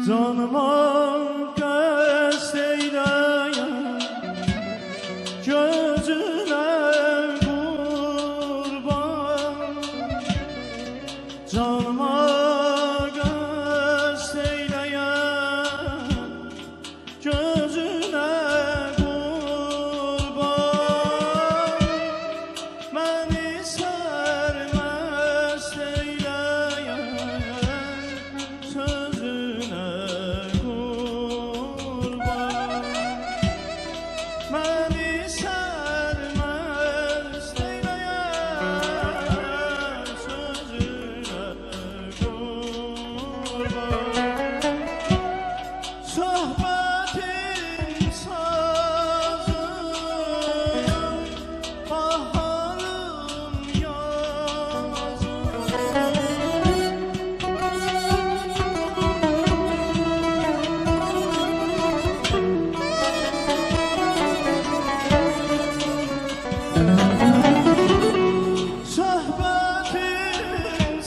Canıma qəsd eyləyən gözünə qurban. Canıma qəsd eyləyən gözünə qurban. Məni sərməst eyləyən sözünə qurban. Məni sərməst eyləyən sözünə qurban. Söhbətin sazım, baharım yazım. Söhbətin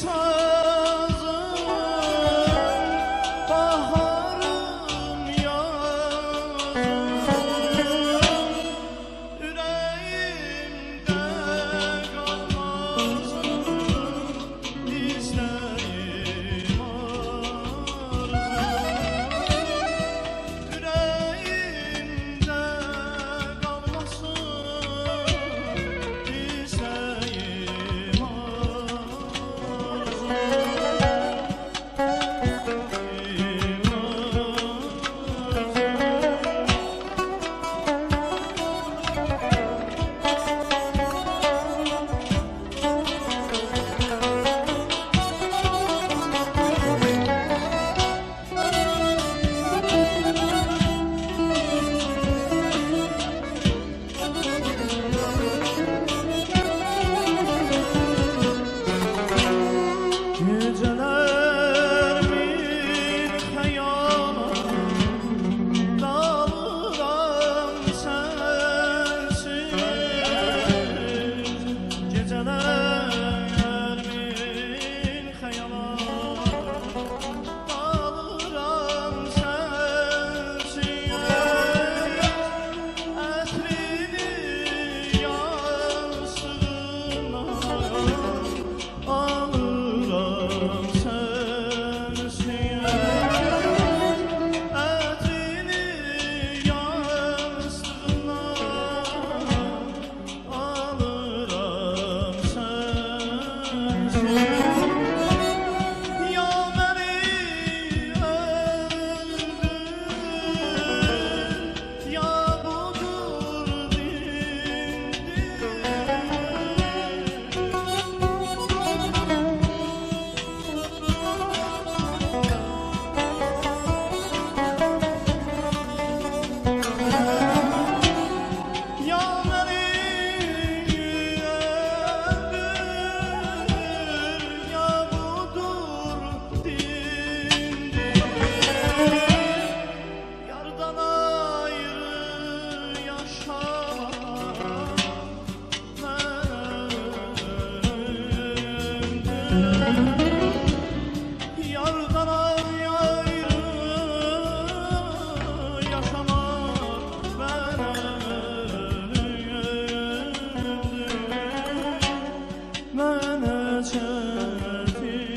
sazım, baharım yazım. Ürəyimdə qalmasın istəyim arzum. Ürəyimdə qalmasın istəyim Geceler bir xəyala dalıram sensiz. Geceler bir xəyala dalıram sensiz. Ətrini yastığına alıram sensiz. Ətrini yastığına alıram sensiz. Ya məni öldür, ya budur dindir. Ya məni öldür, ya budur dindir. Yardan ayrı yaşamak ölümdür. Yardan ayrı yaşamak ölümdür. Mənə çətindir.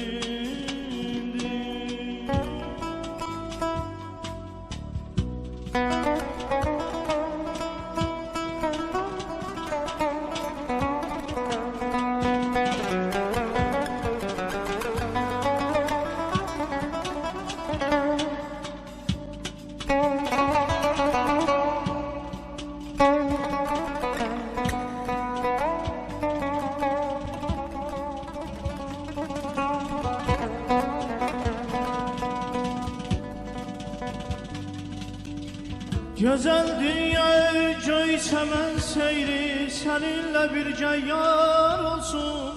Gözəl dünya göy çəmən seyri səninlə birgə yar olsun.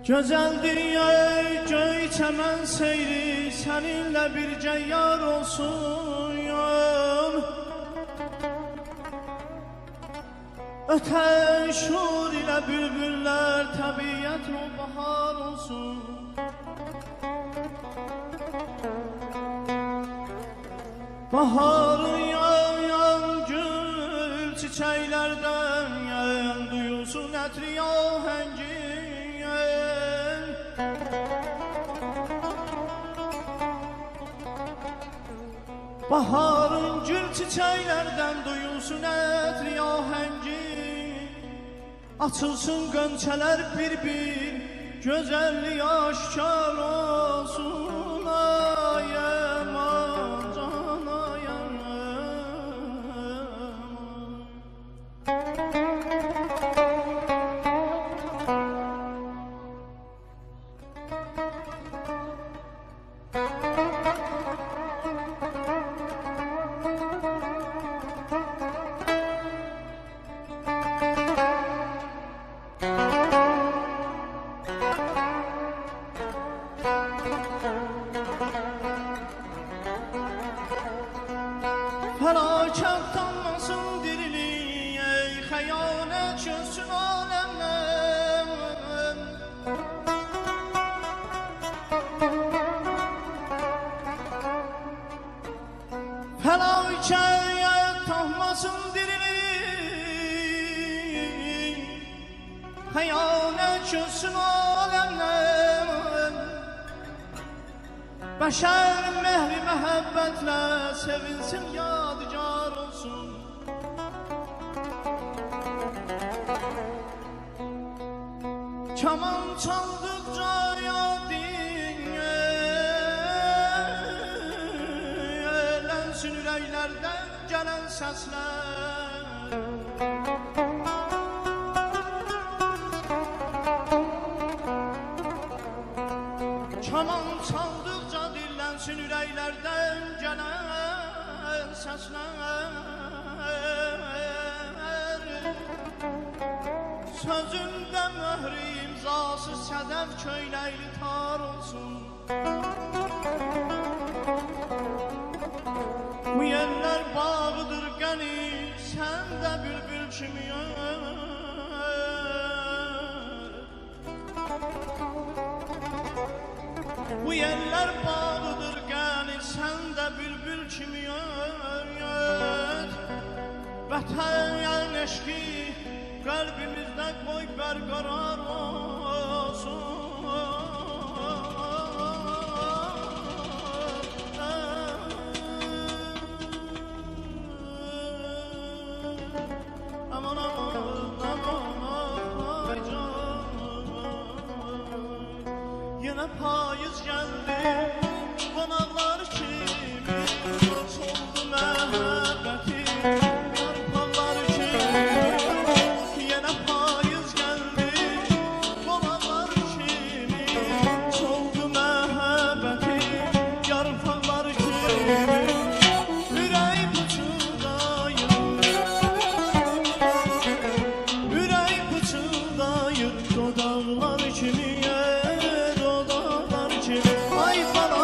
Gözəl dünya göy çəmən seyri səninlə birgə yar olsun. Öten şur ile bülbüller tabiat o bahar olsun. Baharı yağan gül çiçeklerden yağan duyulsun etri ahengi. Baharın gül çiçeklerden duyulsun etri ahengi. Açılsın gönçeler bir bir, güzelliği aşkar olsun. Ay aman can ay felaket tanmasın diriliği, ey hayalet çözsün alemler. Felaket tanmasın diriliği, hayalet çözsün alemler. Beşer mehri mehebbetle sevinsin, yadigar olsun. Kaman çaldıkça yadin eğlensin yüreklerden gelen sesler. Kaman çaldıkça dillensin yüreklerden gelen sesler. Sözünde mührü imzası sedef köyleyli tar olsun. Bu yerler bağıdır gani, sen de bülbül kimi bu yerler bağlıdır gani, sen de bülbül kimi öğret. Vətən eşki kalbimizde koy berqarar olsun. Aman aman aman ay canım. Yine payız geldi konaklar kimi, soldu məhəbbəti yarpaqlar kimi. Yine payız geldi konaklar kimi, soldu məhəbbəti yarpaqlar kimi. Ürək pıçıldayır dodaqlar kimi, dodaqlar kimi. Ay falan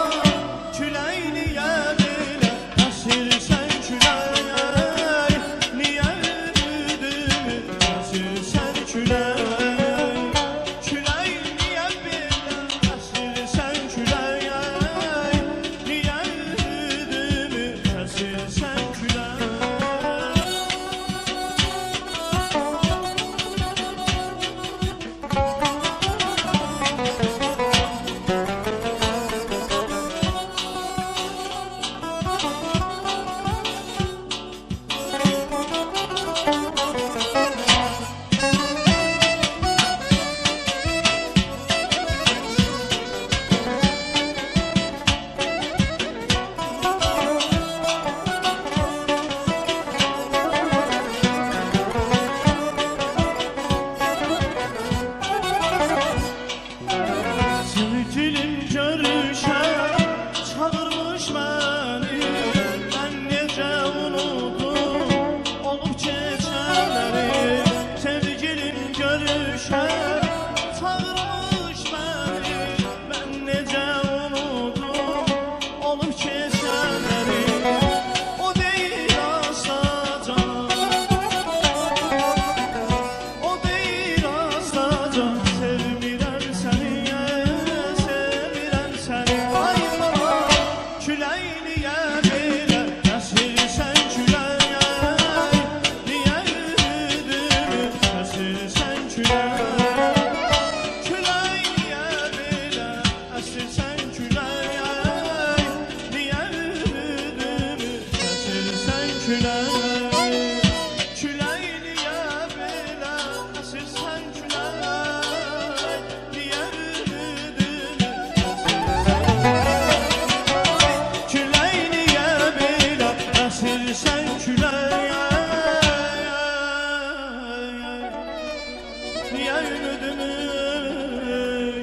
niye ümidimi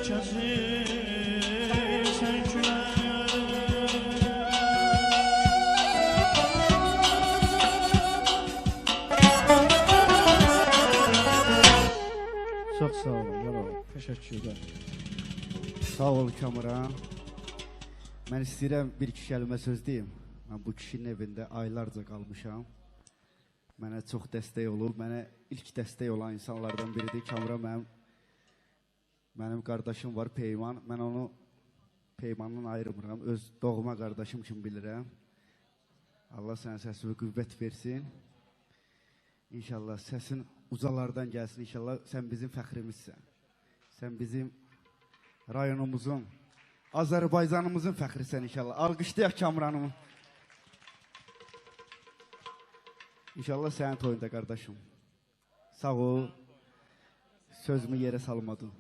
kesilsen küler. Çox sağ olun, bravo. Təşəkkürlər. Sağ ol Kamran. Mən istəyirəm bir-iki kəlmə söz deyim. Mən bu kişinin evində aylarca qalmışam. Mənə çox dəstək olub. Mənə ilk dəstək olan insanlardan biridir. Kamran mənim qardaşım var, Peyman. Mən onu Peymandan ayırmıram. Öz doğma qardaşım kimi bilirəm. Allah sənə səsi və qüvvət versin. İnşallah səsin uzalardan gəlsin. İnşallah sən bizim fəxrimizsən. Sən bizim rayonumuzun, Azərbaycanımızın fəxrisən inşallah. Alqışlayaq Kamranımı. İnşallah sənin toyunda qardaşım. Sağ ol. Sözümü yerə salmadın.